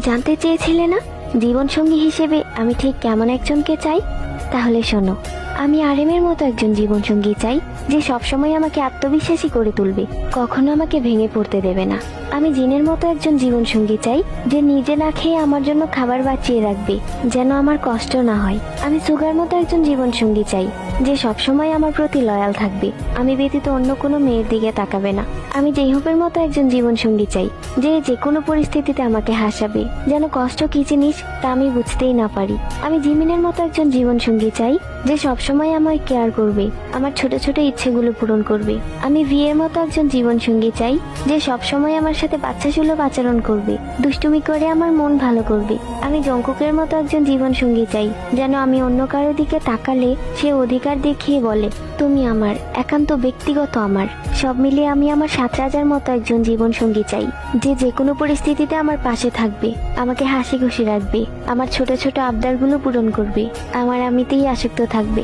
জানতে চেয়েছিলে না জীবনসঙ্গী হিসেবে আমি ঠিক কেমন একজনকে চাই? তাহলে শোনো, আমি আরেমের মতো একজন জীবনসঙ্গী চাই, যে সবসময় আমাকে আত্মবিশ্বাসী করে তুলবে, কখনো আমাকে ভেঙে পড়তে দেবে না। আমি জিনের মতো একজন জীবনসঙ্গী চাই, যে নিজে না খেয়ে আমার জন্য খাবার বাঁচিয়ে রাখবে, যেন আমার কষ্ট না হয়। আমি সুগার মতো একজন জীবনসঙ্গী চাই, যে সবসময় আমার প্রতি লয়াল থাকবে, আমি ব্যতীত অন্য কোনো মেয়ের দিকে তাকাবে না। আমি জেইহবের মতো একজন জীবনসঙ্গী চাই, যে যে কোনো পরিস্থিতিতে আমাকে হাসাবে, যেন কষ্ট কি জিনিস তা আমি বুঝতেই না পারি। আমি জিমিনের মতো একজন জীবনসঙ্গী চাই, যে সবসময় আমায় কেয়ার করবে, আমার ছোট ছোট ইচ্ছেগুলো পূরণ করবে। আমি ভিয়ের মতো একজন জীবনসঙ্গী চাই, যে সবসময় আমার সাথে বাচ্চাসুলভ আচরণ করবে, দুষ্টুমি করে আমার মন ভালো করবে। আমি জঙ্কুকের মতো একজন জীবনসঙ্গী চাই, যেন আমি অন্য কারো দিকে তাকালে সে অধিকার দেখিয়ে বলে, তুমি আমার একান্ত ব্যক্তিগত। আমার সব মিলিয়ে আমি আমার 7 রাজার মতো একজন জীবনসঙ্গী চাই, যে যে কোনো পরিস্থিতিতে আমার পাশে থাকবে, আমাকে হাসি খুশি রাখবে, আমার ছোট ছোট আবদারগুলো পূরণ করবে, আমার আমিতেই আসক্ত থাকবে।